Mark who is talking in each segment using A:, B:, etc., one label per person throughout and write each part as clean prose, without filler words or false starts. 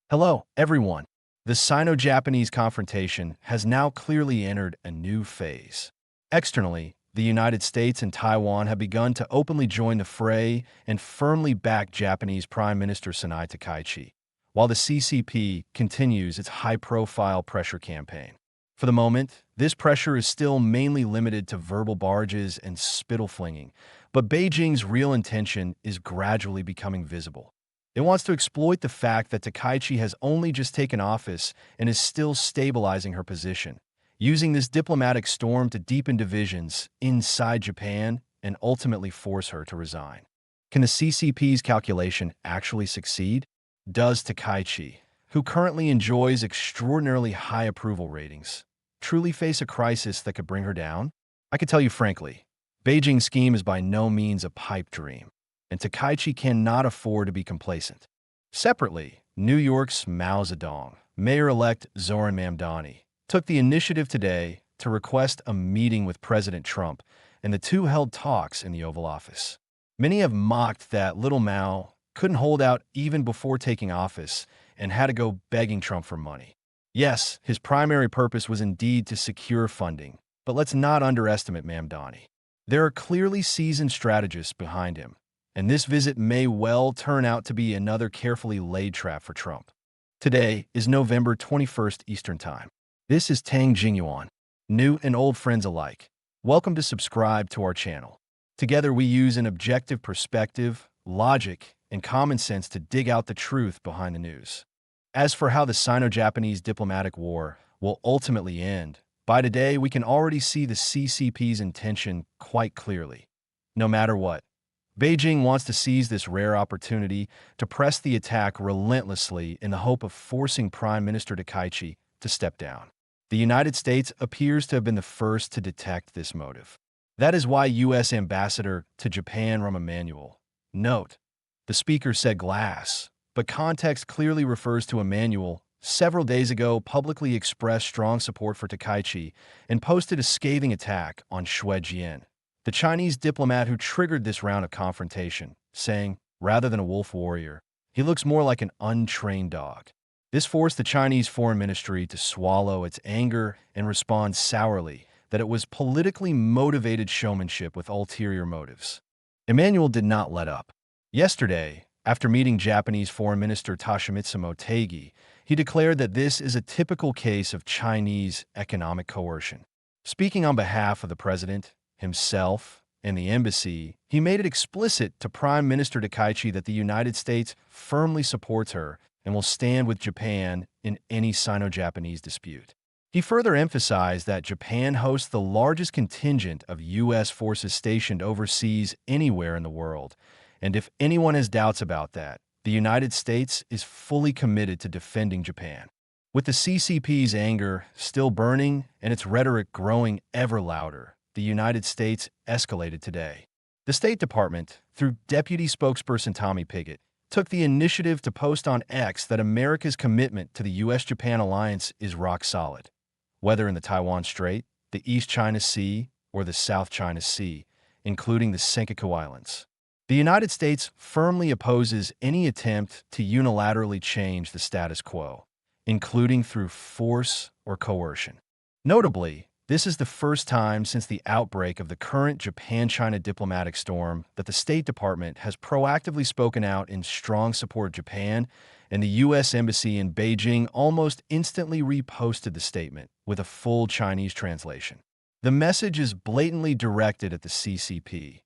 A: Hello, everyone. The Sino-Japanese confrontation has now clearly entered a new phase. Externally, the United States and Taiwan have begun to openly join the fray and firmly back Japanese Prime Minister Takaichi, while the CCP continues its high-profile pressure campaign. For the moment, this pressure is still mainly limited to verbal barges and spittle flinging, but Beijing's real intention is gradually becoming visible. It wants to exploit the fact that Takaichi has only just taken office and is still stabilizing her position, using this diplomatic storm to deepen divisions inside Japan and ultimately force her to resign. Can the CCP's calculation actually succeed? Does Takaichi, who currently enjoys extraordinarily high approval ratings, truly face a crisis that could bring her down? I can tell you frankly, Beijing's scheme is by no means a pipe dream, and Takaichi cannot afford to be complacent. Separately, New York's Mao Zedong, Mayor-elect Zoran Mamdani, took the initiative today to request a meeting with President Trump, and the two held talks in the Oval Office. Many have mocked that little Mao couldn't hold out even before taking office and had to go begging Trump for money. Yes, his primary purpose was indeed to secure funding, but let's not underestimate Mamdani. There are clearly seasoned strategists behind him, and this visit may well turn out to be another carefully laid trap for Trump. Today is November 21st Eastern Time. This is Tang Jingyuan, new and old friends alike. Welcome to subscribe to our channel. Together we use an objective perspective, logic, and common sense to dig out the truth behind the news. As for how the Sino-Japanese diplomatic war will ultimately end, by today we can already see the CCP's intention quite clearly. No matter what, Beijing wants to seize this rare opportunity to press the attack relentlessly in the hope of forcing Prime Minister Takaichi to step down. The United States appears to have been the first to detect this motive. That is why U.S. Ambassador to Japan Rahm Emanuel, note, the speaker said glass, but context clearly refers to Emanuel, several days ago publicly expressed strong support for Takaichi and posted a scathing attack on Xue Jian, the Chinese diplomat who triggered this round of confrontation, saying, rather than a wolf warrior, he looks more like an untrained dog. This forced the Chinese Foreign Ministry to swallow its anger and respond sourly that it was politically motivated showmanship with ulterior motives. Emanuel did not let up. Yesterday, after meeting Japanese Foreign Minister Toshimitsu Motegi, he declared that this is a typical case of Chinese economic coercion. Speaking on behalf of the president, himself, and the embassy, he made it explicit to Prime Minister Takaichi that the United States firmly supports her and will stand with Japan in any Sino-Japanese dispute. He further emphasized that Japan hosts the largest contingent of U.S. forces stationed overseas anywhere in the world, and if anyone has doubts about that, the United States is fully committed to defending Japan. With the CCP's anger still burning and its rhetoric growing ever louder, the United States escalated today. The State Department, through Deputy Spokesperson Tommy Pigott, took the initiative to post on X that America's commitment to the U.S.-Japan alliance is rock solid. Whether in the Taiwan Strait, the East China Sea, or the South China Sea, including the Senkaku Islands. The United States firmly opposes any attempt to unilaterally change the status quo, including through force or coercion. Notably, this is the first time since the outbreak of the current Japan-China diplomatic storm that the State Department has proactively spoken out in strong support of Japan, and the U.S. Embassy in Beijing almost instantly reposted the statement with a full Chinese translation. The message is blatantly directed at the CCP.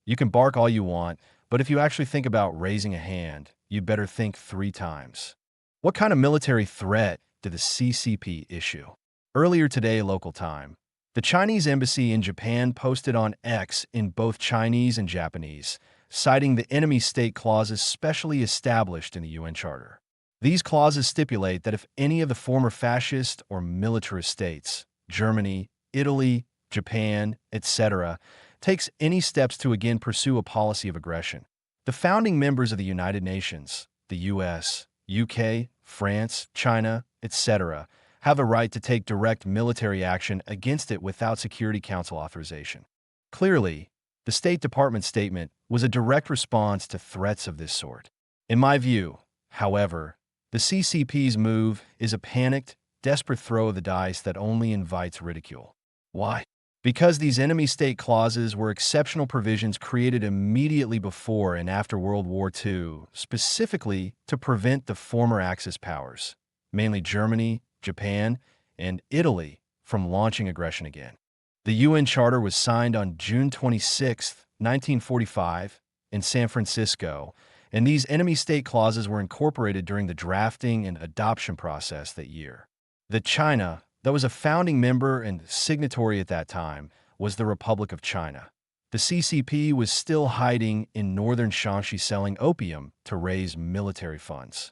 A: You can bark all you want, but if you actually think about raising a hand, you'd better think 3 times. What kind of military threat did the CCP issue? Earlier today, local time, the Chinese embassy in Japan posted on X in both Chinese and Japanese, citing the enemy state clauses specially established in the UN Charter. These clauses stipulate that if any of the former fascist or militarist states, Germany, Italy, Japan, etc., takes any steps to again pursue a policy of aggression, the founding members of the United Nations, the US, UK, France, China, etc., have a right to take direct military action against it without Security Council authorization. Clearly, the State Department statement was a direct response to threats of this sort. In my view, however, The CCP's move is a panicked, desperate throw of the dice that only invites ridicule. Why? Because these enemy state clauses were exceptional provisions created immediately before and after World War II, specifically to prevent the former Axis powers, mainly Germany, Japan, and Italy, from launching aggression again. The UN Charter was signed on June 26, 1945, in San Francisco, and these enemy state clauses were incorporated during the drafting and adoption process that year. China, that was a founding member and signatory at that time, was the Republic of China. The CCP was still hiding in northern Shanxi selling opium to raise military funds.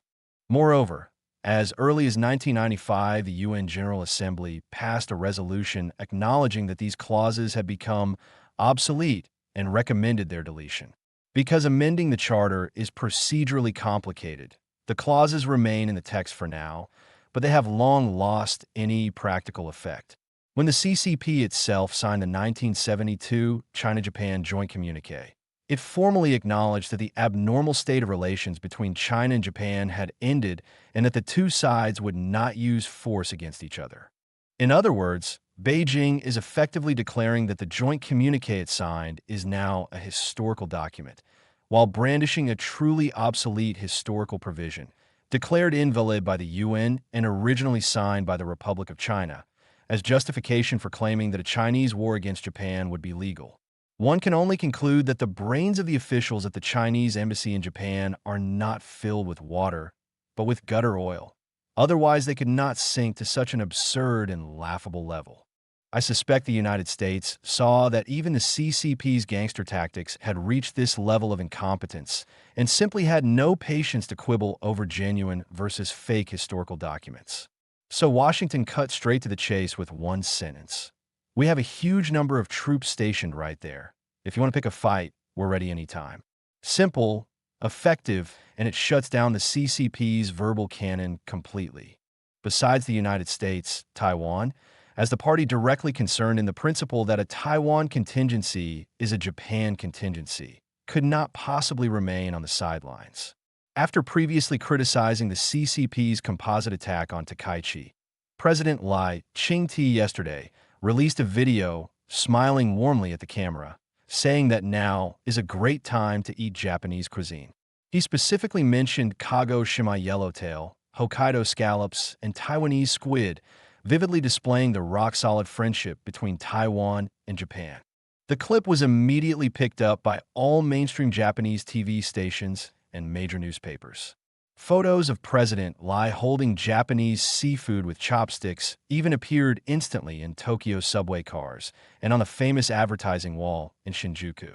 A: Moreover, as early as 1995, the UN General Assembly passed a resolution acknowledging that these clauses had become obsolete and recommended their deletion. Because amending the Charter is procedurally complicated, the clauses remain in the text for now, but they have long lost any practical effect. When the CCP itself signed the 1972 China-Japan Joint Communiqué, it formally acknowledged that the abnormal state of relations between China and Japan had ended and that the two sides would not use force against each other. In other words, Beijing is effectively declaring that the joint communiqué it signed is now a historical document, while brandishing a truly obsolete historical provision, declared invalid by the UN and originally signed by the Republic of China, as justification for claiming that a Chinese war against Japan would be legal. One can only conclude that the brains of the officials at the Chinese embassy in Japan are not filled with water, but with gutter oil. Otherwise, they could not sink to such an absurd and laughable level. I suspect the United States saw that even the CCP's gangster tactics had reached this level of incompetence and simply had no patience to quibble over genuine versus fake historical documents. So Washington cut straight to the chase with one sentence. We have a huge number of troops stationed right there. If you want to pick a fight, we're ready anytime. Simple, effective, and it shuts down the CCP's verbal cannon completely. Besides the United States, Taiwan, as the party directly concerned in the principle that a Taiwan contingency is a Japan contingency, could not possibly remain on the sidelines. After previously criticizing the CCP's composite attack on Takaichi, President Lai Ching-te yesterday released a video smiling warmly at the camera, saying that now is a great time to eat Japanese cuisine. He specifically mentioned Kagoshima yellowtail, Hokkaido scallops, and Taiwanese squid, vividly displaying the rock-solid friendship between Taiwan and Japan. The clip was immediately picked up by all mainstream Japanese TV stations and major newspapers. Photos of President Lai holding Japanese seafood with chopsticks even appeared instantly in Tokyo subway cars and on the famous advertising wall in Shinjuku.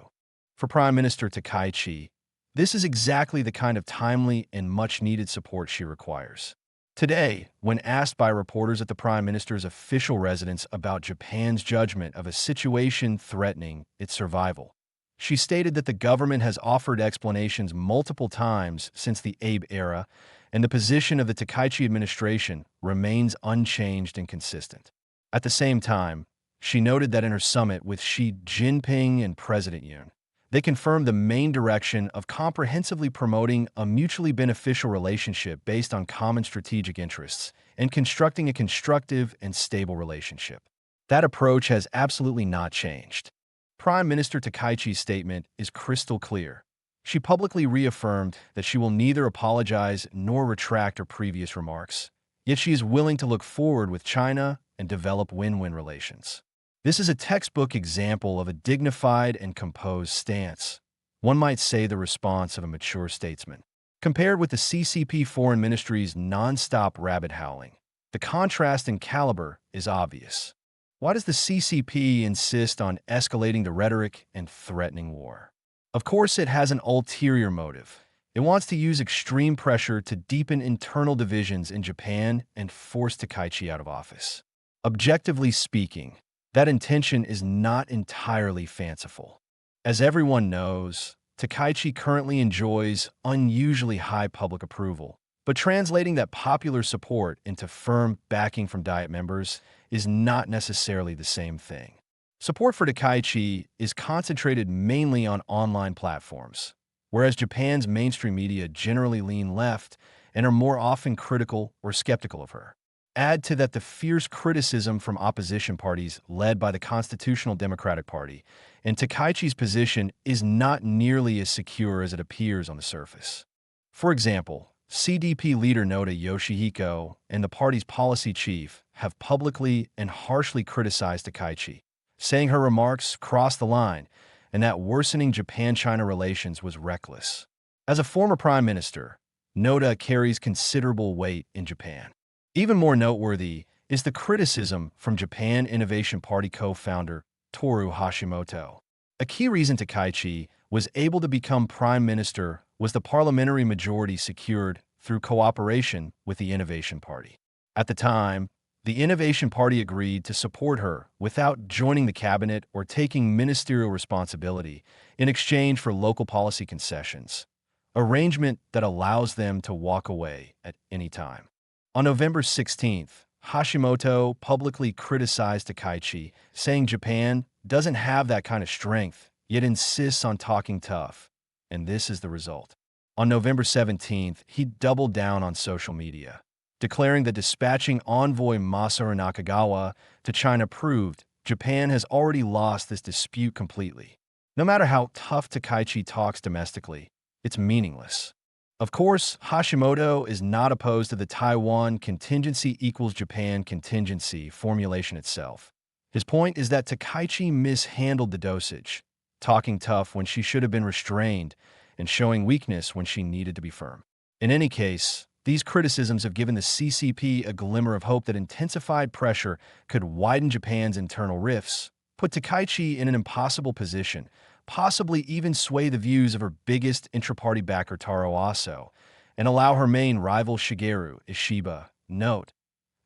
A: For Prime Minister Takaichi, this is exactly the kind of timely and much-needed support she requires. Today, when asked by reporters at the Prime Minister's official residence about Japan's judgment of a situation threatening its survival, she stated that the government has offered explanations multiple times since the Abe era, and the position of the Takaichi administration remains unchanged and consistent. At the same time, she noted that in her summit with Xi Jinping and President Yoon, they confirmed the main direction of comprehensively promoting a mutually beneficial relationship based on common strategic interests and constructing a constructive and stable relationship. That approach has absolutely not changed. Prime Minister Takaichi's statement is crystal clear. She publicly reaffirmed that she will neither apologize nor retract her previous remarks, yet she is willing to look forward with China and develop win-win relations. This is a textbook example of a dignified and composed stance. One might say the response of a mature statesman. Compared with the CCP Foreign Ministry's non-stop rabbit howling, the contrast in caliber is obvious. Why does the CCP insist on escalating the rhetoric and threatening war? Of course, it has an ulterior motive. It wants to use extreme pressure to deepen internal divisions in Japan and force Takaichi out of office. Objectively speaking, that intention is not entirely fanciful. As everyone knows, Takaichi currently enjoys unusually high public approval, but translating that popular support into firm backing from Diet members is not necessarily the same thing. Support for Takaichi is concentrated mainly on online platforms, whereas Japan's mainstream media generally lean left and are more often critical or skeptical of her. Add to that the fierce criticism from opposition parties led by the Constitutional Democratic Party, and Takaichi's position is not nearly as secure as it appears on the surface. For example, CDP leader Noda Yoshihiko and the party's policy chief have publicly and harshly criticized Takaichi, saying her remarks crossed the line and that worsening Japan-China relations was reckless. As a former prime minister, Noda carries considerable weight in Japan. Even more noteworthy is the criticism from Japan Innovation Party co-founder Toru Hashimoto. A key reason Takaichi was able to become prime minister was the parliamentary majority secured through cooperation with the Innovation Party. At the time, the Innovation Party agreed to support her without joining the cabinet or taking ministerial responsibility in exchange for local policy concessions, arrangement that allows them to walk away at any time. On November 16th, Hashimoto publicly criticized Takaichi, saying Japan doesn't have that kind of strength, yet insists on talking tough, and this is the result. On November 17th, he doubled down on social media, declaring that dispatching envoy Masaru Nakagawa to China proved Japan has already lost this dispute completely. No matter how tough Takaichi talks domestically, it's meaningless. Of course, Hashimoto is not opposed to the Taiwan contingency equals Japan contingency formulation itself. His point is that Takaichi mishandled the dosage, talking tough when she should have been restrained and showing weakness when she needed to be firm. In any case, these criticisms have given the CCP a glimmer of hope that intensified pressure could widen Japan's internal rifts, put Takaichi in an impossible position, possibly even sway the views of her biggest intra-party backer Taro Aso, and allow her main rival Shigeru Ishiba. Note: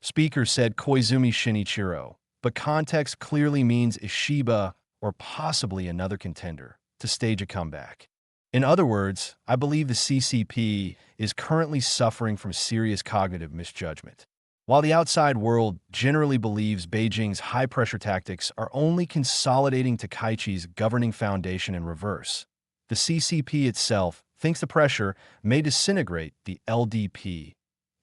A: Speaker said Koizumi Shinichiro, but context clearly means Ishiba or possibly another contender to stage a comeback. In other words, I believe the CCP is currently suffering from serious cognitive misjudgment. While the outside world generally believes Beijing's high-pressure tactics are only consolidating Takaichi's governing foundation in reverse, the CCP itself thinks the pressure may disintegrate the LDP,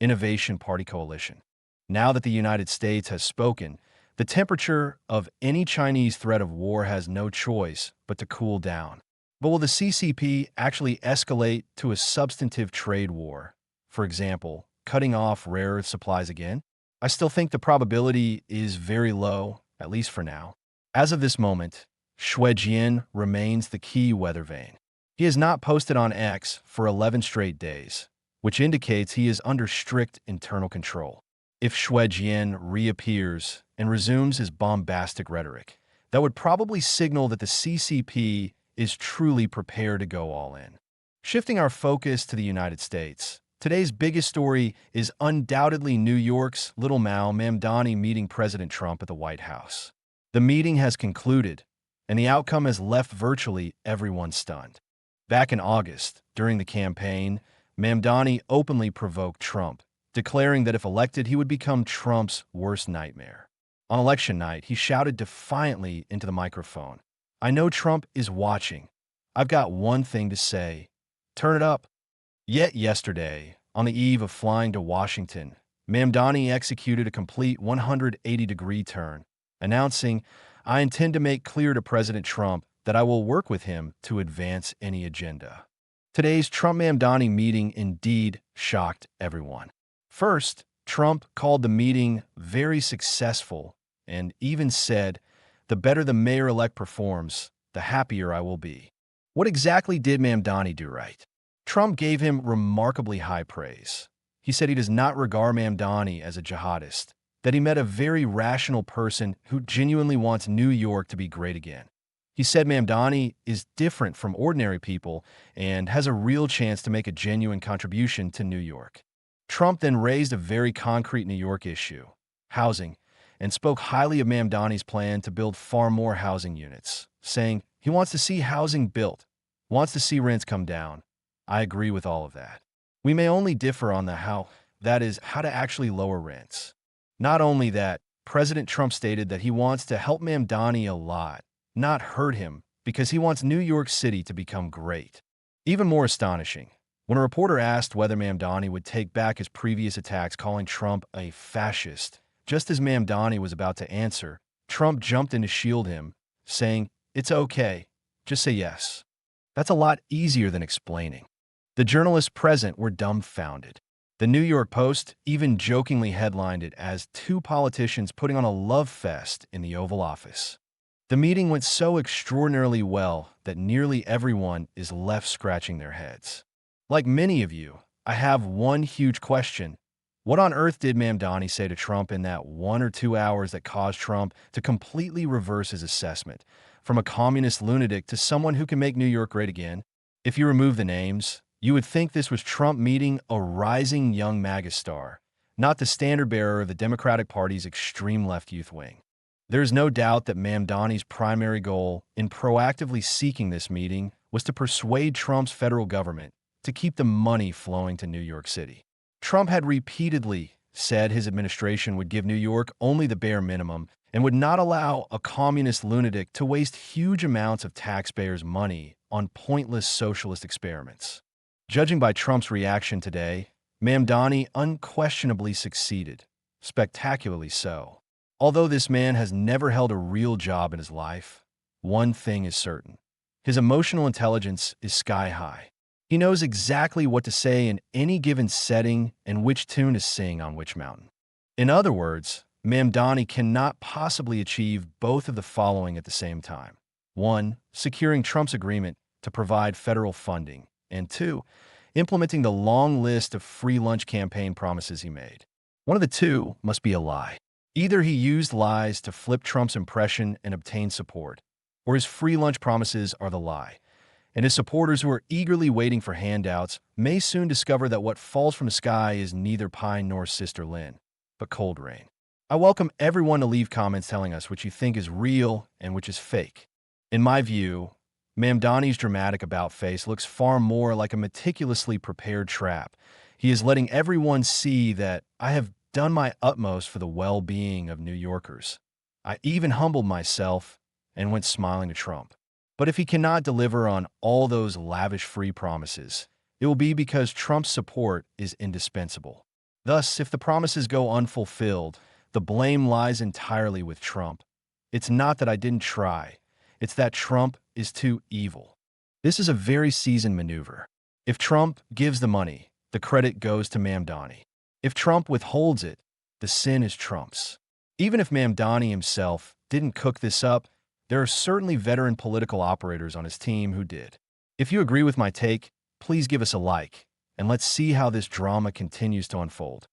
A: Innovation Party coalition. Now that the United States has spoken, the temperature of any Chinese threat of war has no choice but to cool down. But will the CCP actually escalate to a substantive trade war? For example, cutting off rare earth supplies again? I still think the probability is very low, at least for now. As of this moment, Xue Jian remains the key weather vane. He has not posted on X for 11 straight days, which indicates he is under strict internal control. If Xue Jian reappears and resumes his bombastic rhetoric, that would probably signal that the CCP is truly prepared to go all in. Shifting our focus to the United States, today's biggest story is undoubtedly New York's Little Mao Mamdani meeting President Trump at the White House. The meeting has concluded, and the outcome has left virtually everyone stunned. Back in August, during the campaign, Mamdani openly provoked Trump, declaring that if elected, he would become Trump's worst nightmare. On election night, he shouted defiantly into the microphone, "I know Trump is watching. I've got one thing to say. Turn it up." Yet yesterday, on the eve of flying to Washington, Mamdani executed a complete 180-degree turn, announcing, "I intend to make clear to President Trump that I will work with him to advance any agenda." Today's Trump-Mamdani meeting indeed shocked everyone. First, Trump called the meeting very successful and even said, "The better the mayor-elect performs, the happier I will be." What exactly did Mamdani do right? Trump gave him remarkably high praise. He said he does not regard Mamdani as a jihadist, that he met a very rational person who genuinely wants New York to be great again. He said Mamdani is different from ordinary people and has a real chance to make a genuine contribution to New York. Trump then raised a very concrete New York issue, housing, and spoke highly of Mamdani's plan to build far more housing units, saying he wants to see housing built, wants to see rents come down. I agree with all of that. We may only differ on the how, that is, how to actually lower rents. Not only that, President Trump stated that he wants to help Mamdani a lot, not hurt him, because he wants New York City to become great. Even more astonishing, When a reporter asked whether Mamdani would take back his previous attacks calling Trump a fascist, just as Mamdani was about to answer, Trump jumped in to shield him, saying, "It's okay, just say yes." That's a lot easier than explaining. The journalists present were dumbfounded. The New York Post even jokingly headlined it as two politicians putting on a love fest in the Oval Office. The meeting went so extraordinarily well that nearly everyone is left scratching their heads. Like many of you, I have one huge question. What on earth did Mamdani say to Trump in that 1 or 2 hours that caused Trump to completely reverse his assessment, from a communist lunatic to someone who can make New York great again? If you remove the names, you would think this was Trump meeting a rising young MAGA star, not the standard bearer of the Democratic Party's extreme left youth wing. There is no doubt that Mamdani's primary goal in proactively seeking this meeting was to persuade Trump's federal government to keep the money flowing to New York City. Trump had repeatedly said his administration would give New York only the bare minimum and would not allow a communist lunatic to waste huge amounts of taxpayers' money on pointless socialist experiments. Judging by Trump's reaction today, Mamdani unquestionably succeeded, spectacularly so. Although this man has never held a real job in his life, one thing is certain. His emotional intelligence is sky high. He knows exactly what to say in any given setting and which tune to sing on which mountain. In other words, Mamdani cannot possibly achieve both of the following at the same time. 1. Securing Trump's agreement to provide federal funding, and 2. Implementing the long list of free lunch campaign promises he made. One of the two must be a lie. Either he used lies to flip Trump's impression and obtain support, or his free lunch promises are the lie, and his supporters who are eagerly waiting for handouts may soon discover that what falls from the sky is neither pine nor sister Lynn, but cold rain. I welcome everyone to leave comments telling us what you think is real and which is fake. In my view, Mamdani's dramatic about-face looks far more like a meticulously prepared trap. He is letting everyone see that I have done my utmost for the well-being of New Yorkers. I even humbled myself and went smiling to Trump. But if he cannot deliver on all those lavish free promises, it will be because Trump's support is indispensable. Thus, if the promises go unfulfilled, the blame lies entirely with Trump. It's not that I didn't try. It's that Trump is too evil. This is a very seasoned maneuver. If Trump gives the money, the credit goes to Mamdani. If Trump withholds it, the sin is Trump's. Even if Mamdani himself didn't cook this up, there are certainly veteran political operators on his team who did. If you agree with my take, please give us a like, and let's see how this drama continues to unfold.